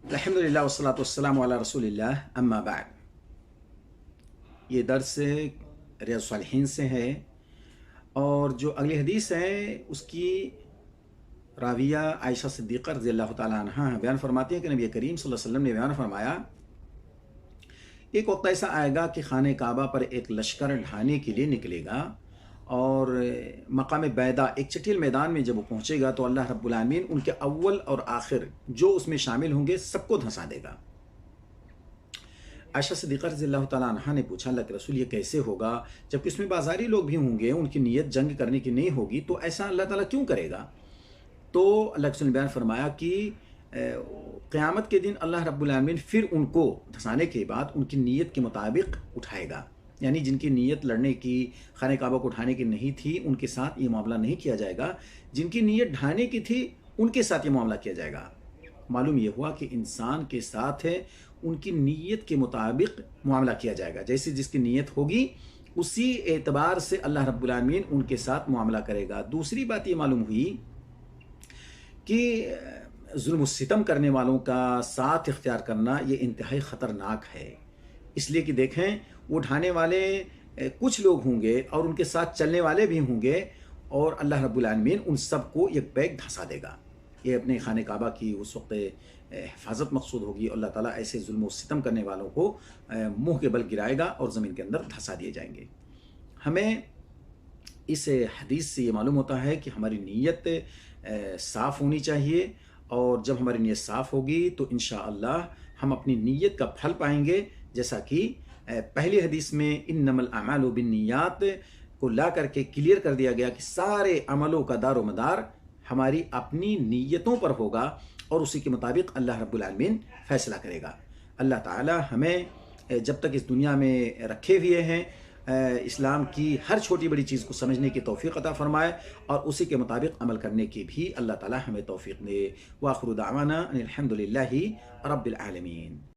الحمدللہ والصلاۃ والسلام علی رسول اللہ اما بعد۔ یہ درس ریاض الصالحین سے ہے، اور جو اگلی حدیث ہے اس کی راویہ عائشہ صدیقہ رضی اللہ تعالیٰ عنہ بیان فرماتی ہیں کہ نبی کریم صلی اللہ علیہ وسلم نے بیان فرمایا، ایک وقت ایسا آئے گا کہ خانہ کعبہ پر ایک لشکر ڈھانے کے لیے نکلے گا، اور مقام بیدا ایک چٹیل میدان میں جب وہ پہنچے گا تو اللہ رب العالمین ان کے اول اور آخر جو اس میں شامل ہوں گے سب کو دھنسا دے گا۔ عائشہ صدیقہ رضی اللہ تعالیٰ عنہ نے پوچھا، اللہ کے رسول یہ کیسے ہوگا؟ جبکہ اس میں بازاری لوگ بھی ہوں گے، ان کی نیت جنگ کرنے کی نہیں ہوگی، تو ایسا اللہ تعالیٰ کیوں کرے گا؟ تو اللہ کے رسول نے بیان فرمایا کہ قیامت کے دن اللہ رب العالمین پھر ان کو دھنسانے کے بعد ان کی نیت کے مطابق اٹھائے گا، یعنی جن کی نیت لڑنے کی، خانہ کعبہ کو اٹھانے کی نہیں تھی، ان کے ساتھ یہ معاملہ نہیں کیا جائے گا، جن کی نیت ڈھانے کی تھی ان کے ساتھ یہ معاملہ کیا جائے گا۔ معلوم یہ ہوا کہ انسان کے ساتھ ہے ان کی نیت کے مطابق معاملہ کیا جائے گا، جیسے جس کی نیت ہوگی اسی اعتبار سے اللہ رب العالمین ان کے ساتھ معاملہ کرے گا۔ دوسری بات یہ معلوم ہوئی کہ ظلم و ستم کرنے والوں کا ساتھ اختیار کرنا یہ انتہائی خطرناک ہے، اس لیے کہ دیکھیں وہ اٹھانے والے کچھ لوگ ہوں گے اور ان کے ساتھ چلنے والے بھی ہوں گے، اور اللہ رب العالمین ان سب کو ایک بیگ دھنسا دے گا۔ یہ اپنے خانہ کعبہ کی اس وقت حفاظت مقصود ہوگی، اللہ تعالیٰ ایسے ظلم و ستم کرنے والوں کو منہ کے بل گرائے گا اور زمین کے اندر دھنسا دیے جائیں گے۔ ہمیں اس حدیث سے یہ معلوم ہوتا ہے کہ ہماری نیت صاف ہونی چاہیے، اور جب ہماری نیت صاف ہوگی تو انشاءاللہ ہم اپنی نیت کا پھل پائیں گے، جیسا کہ پہلی حدیث میں انما الاعمال بالنیات کو لا کر کے کلیئر کر دیا گیا کہ سارے عملوں کا دار و مدار ہماری اپنی نیتوں پر ہوگا، اور اسی کے مطابق اللہ رب العالمین فیصلہ کرے گا۔ اللہ تعالی ہمیں جب تک اس دنیا میں رکھے ہوئے ہیں اسلام کی ہر چھوٹی بڑی چیز کو سمجھنے کی توفیق عطا فرمائے، اور اسی کے مطابق عمل کرنے کی بھی اللہ تعالی ہمیں توفیق دے۔ وآخر دعوانا ان الحمد للہ رب العالمین۔